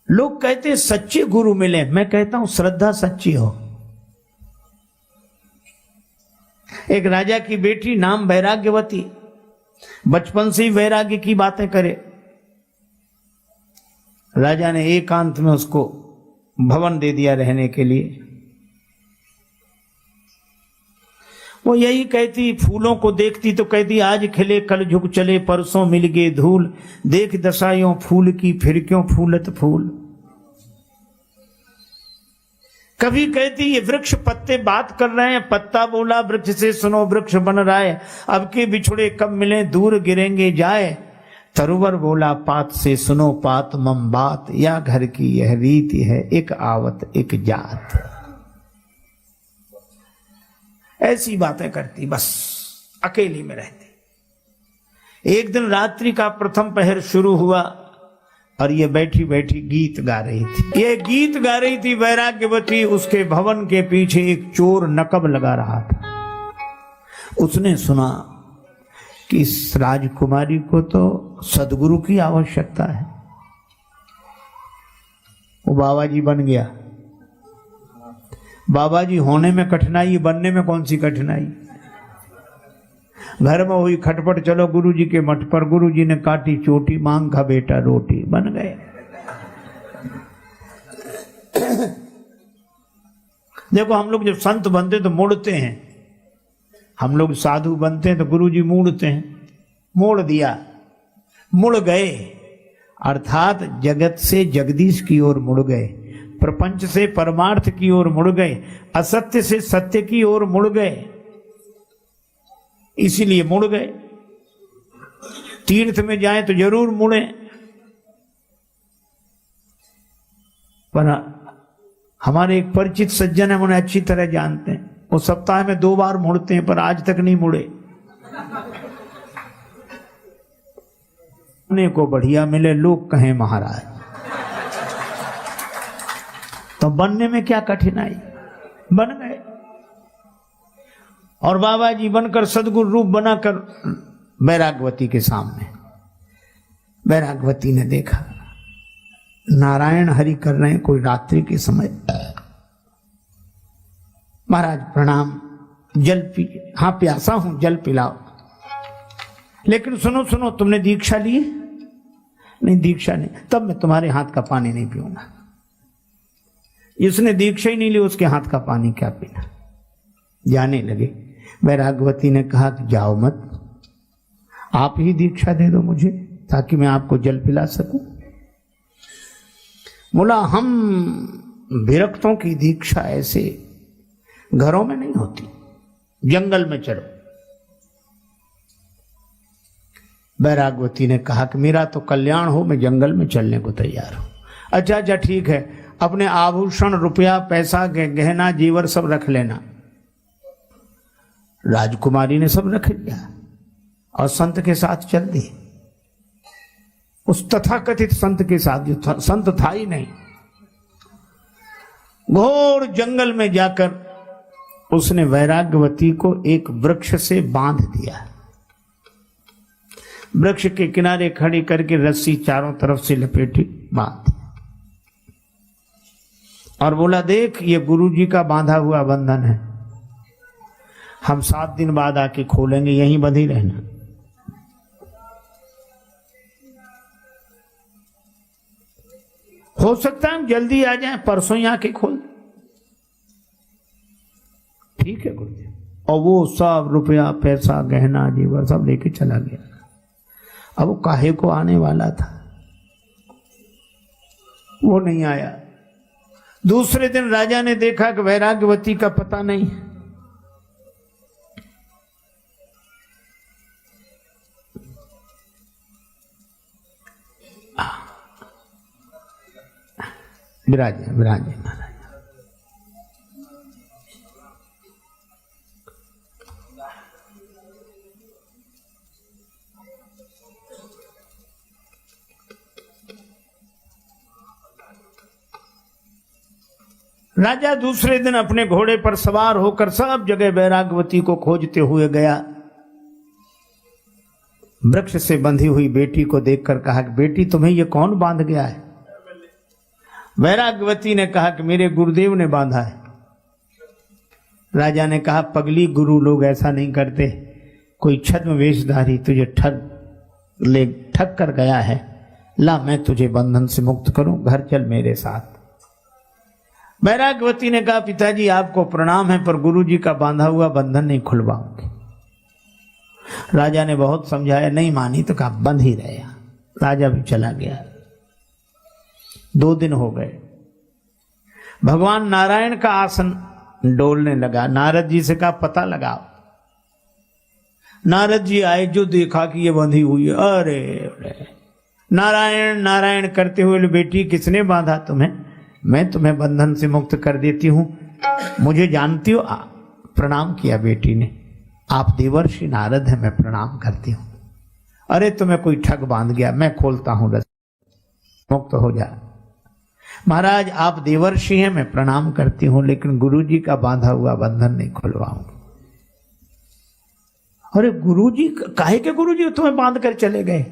लोग कहते हैं सच्चे गुरु मिले, मैं कहता हूं श्रद्धा सच्ची हो। एक राजा की बेटी नाम वैराग्यवती, बचपन से ही वैराग्य की बातें करे। राजा ने एकांत में उसको भवन दे दिया रहने के लिए। वो यही कहती, फूलों को देखती तो कहती आज खिले कल झुक चले, परसों मिल गए धूल, देख दशायों फूल की फिर क्यों फूलत फूल। कभी कहती ये वृक्ष पत्ते बात कर रहे हैं, पत्ता बोला वृक्ष से सुनो वृक्ष बन रहा है, अब के बिछुड़े कब मिले दूर गिरेंगे जाए। तरुवर बोला पात से सुनो पात मम बात, या घर की यह रीति है एक आवत एक जात। ऐसी बातें करती, बस अकेली में रहती। एक दिन रात्रि का प्रथम पहर शुरू हुआ और ये बैठी बैठी गीत गा रही थी। ये गीत गा रही थी वैराग्यवती। उसके भवन के पीछे एक चोर नकब लगा रहा था। उसने सुना कि इस राजकुमारी को तो सदगुरु की आवश्यकता है। वो बाबा जी बन गया। बाबा जी होने में कठिनाई, बनने में कौन सी कठिनाई। घर में हुई खटपट, चलो गुरु जी के मठ पर, गुरु जी ने काटी चोटी, मांग खा बेटा रोटी, बन गए। देखो हम लोग जब संत बनते तो मुड़ते हैं, हम लोग साधु बनते हैं तो गुरु जी मूड़ते हैं। मोड़ दिया, मुड़ गए, अर्थात जगत से जगदीश की ओर मुड़ गए, प्रपंच से परमार्थ की ओर मुड़ गए, असत्य से सत्य की ओर मुड़ गए। इसीलिए मुड़ गए। तीर्थ में जाएं तो जरूर मुड़े, पर हमारे एक परिचित सज्जन है, उन्हें अच्छी तरह जानते हैं। वो सप्ताह में 2 बार मुड़ते हैं, पर आज तक नहीं मुड़े। अपने को बढ़िया मिले, लोग कहें महाराज, तो बनने में क्या कठिनाई, बन गए। और बाबा जी बनकर सदगुरु रूप बनाकर वैराग्यवती के सामने, वैराग्यवती ने देखा नारायण हरि कर रहे हैं कोई रात्रि के समय। महाराज प्रणाम, जल पी। हाँ प्यासा हूं, जल पिलाओ। लेकिन सुनो सुनो, तुमने दीक्षा ली? नहीं दीक्षा नहीं। तब मैं तुम्हारे हाथ का पानी नहीं पीऊंगा। इसने दीक्षा ही नहीं ली, उसके हाथ का पानी क्या पीना। जाने लगे। वैराग्यवती ने कहा कि जाओ मत, आप ही दीक्षा दे दो मुझे ताकि मैं आपको जल पिला सकूं। बोला हम विरक्तों की दीक्षा ऐसे घरों में नहीं होती, जंगल में चलो। वैराग्यवती ने कहा कि मेरा तो कल्याण हो, मैं जंगल में चलने को तैयार हूं। अच्छा अच्छा ठीक है, अपने आभूषण रुपया पैसा गहना जीवर सब रख लेना। राजकुमारी ने सब रख लिया और संत के साथ चल दी। उस तथाकथित संत के साथ, जो संत था ही नहीं। घोर जंगल में जाकर उसने वैराग्यवती को एक वृक्ष से बांध दिया। वृक्ष के किनारे खड़ी करके रस्सी चारों तरफ से लपेटी, बांध दी और बोला देख ये गुरु जी का बांधा हुआ बंधन है, हम 7 दिन बाद आके खोलेंगे, यहीं बंधी रहना। हो सकता है हम जल्दी आ जाएं, परसों ही आके खोल। ठीक है गुरुदेव। और वो सब रुपया पैसा गहना जेवर सब लेके चला गया। अब वो काहे को आने वाला था, वो नहीं आया। दूसरे दिन राजा ने देखा कि वैराग्यवती का पता नहीं। विराजे विराजे महाराज। राजा दूसरे दिन अपने घोड़े पर सवार होकर सब जगह वैराग्यवती को खोजते हुए गया। वृक्ष से बंधी हुई बेटी को देखकर कहा कि बेटी तुम्हें ये कौन बांध गया है? वैराग्यवती ने कहा कि मेरे गुरुदेव ने बांधा है। राजा ने कहा, पगली, गुरु लोग ऐसा नहीं करते। कोई छद्म वेशधारी तुझे ठग कर गया है, ला मैं तुझे बंधन से मुक्त करूं, घर चल मेरे साथ। वैराग्यवती ने कहा, पिताजी आपको प्रणाम है, पर गुरुजी का बांधा हुआ बंधन नहीं खुलवाऊंगी। राजा ने बहुत समझाया, नहीं मानी तो कहा बंध ही रहे। राजा भी चला गया। 2 दिन हो गए। भगवान नारायण का आसन डोलने लगा। नारद जी से कहा पता लगाओ। नारद जी आए, जो देखा कि ये बंधी हुई है, अरे नारायण नारायण करते हुए, बेटी किसने बांधा तुम्हें? मैं तुम्हें बंधन से मुक्त कर देती हूं, मुझे जानती हो? प्रणाम किया बेटी ने। आप देवर्षि नारद हैं, मैं प्रणाम करती हूं। अरे तुम्हें कोई ठग बांध गया, मैं खोलता हूं, मुक्त हो जा। महाराज आप देवर्षि हैं, मैं प्रणाम करती हूं, लेकिन गुरुजी का बांधा हुआ बंधन नहीं खुलवाऊंगी। अरे गुरुजी, काहे के गुरुजी तुम्हें बांध कर चले गए?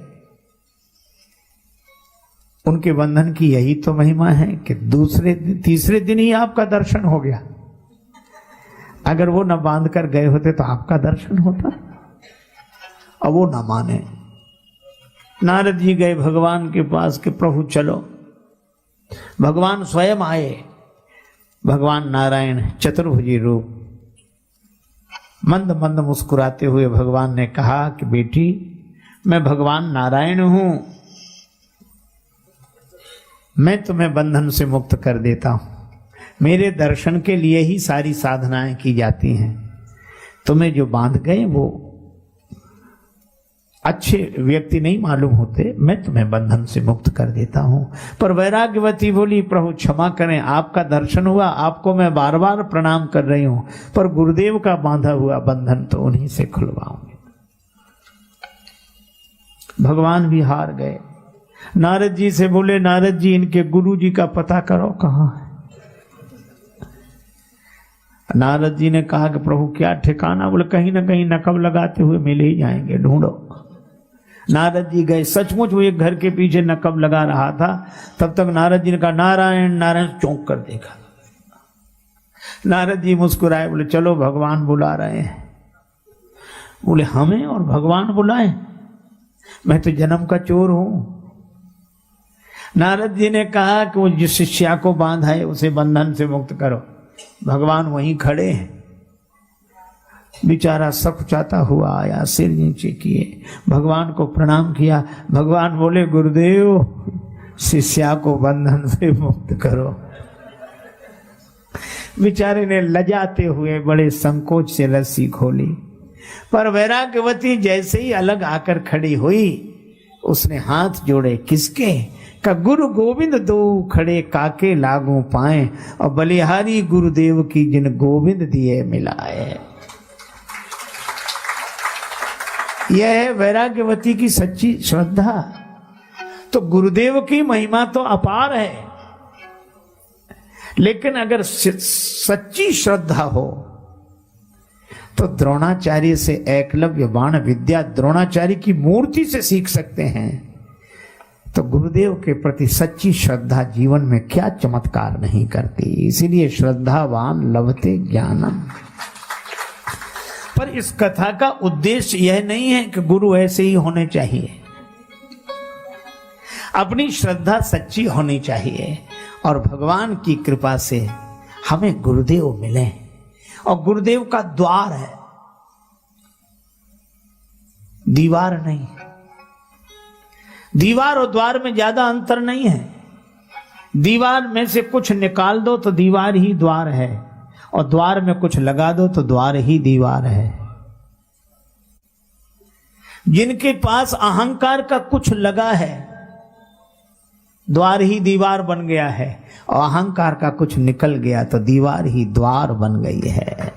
उनके बंधन की यही तो महिमा है कि तीसरे दिन ही आपका दर्शन हो गया। अगर वो न बांध कर गए होते तो आपका दर्शन होता। अब वो न माने। नारद जी गए भगवान के पास कि प्रभु चलो। भगवान स्वयं आए। भगवान नारायण चतुर्भुजी रूप, मंद मंद मुस्कुराते हुए भगवान ने कहा कि बेटी, मैं भगवान नारायण हूं, मैं तुम्हें बंधन से मुक्त कर देता हूं। मेरे दर्शन के लिए ही सारी साधनाएं की जाती हैं। तुम्हें जो बांध गए वो अच्छे व्यक्ति नहीं मालूम होते, मैं तुम्हें बंधन से मुक्त कर देता हूं। पर वैराग्यवती बोली, प्रभु क्षमा करें, आपका दर्शन हुआ, आपको मैं बार बार प्रणाम कर रही हूं, पर गुरुदेव का बांधा हुआ बंधन तो उन्हीं से खुलवाऊंगी। भगवान भी हार गए। नारद जी से बोले, नारद जी इनके गुरु जी का पता करो कहां है। नारद जी ने कहा कि प्रभु क्या ठिकाना? बोले कहीं ना कहीं नकब लगाते हुए मिले ही जाएंगे, ढूंढो। नारद जी गए, सचमुच वो एक घर के पीछे नकब लगा रहा था। तब तक नारद जी ने कहा नारायण नारायण, चौंक कर देखा। नारद जी मुस्कुराए, बोले चलो भगवान बुला रहे हैं। बोले हमें और भगवान बुलाए? मैं तो जन्म का चोर हूं। नारद जी ने कहा कि वो जिस शिष्या को बांधा है उसे बंधन से मुक्त करो। भगवान वहीं खड़े हैं। बेचारा सकुचाता हुआ आया, सिर नीचे किए, भगवान को प्रणाम किया। भगवान बोले, गुरुदेव शिष्या को बंधन से मुक्त करो। बेचारे ने लजाते हुए बड़े संकोच से रस्सी खोली, पर वैराग्यवती जैसे ही अलग आकर खड़ी हुई, उसने हाथ जोड़े। किसके? का गुरु गोविंद दो खड़े काके लागू पाए, और बलिहारी गुरुदेव की जिन गोविंद दिए मिलाए। यह है वैराग्यवती की सच्ची श्रद्धा। तो गुरुदेव की महिमा तो अपार है, लेकिन अगर सच्ची श्रद्धा हो तो द्रोणाचार्य से एकलव्य बाण विद्या द्रोणाचार्य की मूर्ति से सीख सकते हैं। तो गुरुदेव के प्रति सच्ची श्रद्धा जीवन में क्या चमत्कार नहीं करती। इसीलिए श्रद्धावान लभते ज्ञानम। पर इस कथा का उद्देश्य यह नहीं है कि गुरु ऐसे ही होने चाहिए। अपनी श्रद्धा सच्ची होनी चाहिए, और भगवान की कृपा से हमें गुरुदेव मिले। और गुरुदेव का द्वार है, दीवार नहीं। दीवार और द्वार में ज्यादा अंतर नहीं है। दीवार में से कुछ निकाल दो तो दीवार ही द्वार है, और द्वार में कुछ लगा दो तो द्वार ही दीवार है। जिनके पास अहंकार का कुछ लगा है, द्वार ही दीवार बन गया है, और अहंकार का कुछ निकल गया तो दीवार ही द्वार बन गई है।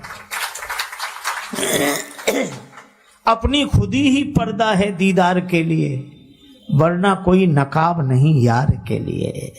अपनी खुदी ही पर्दा है दीदार के लिए, वरना कोई नकाब नहीं यार के लिए।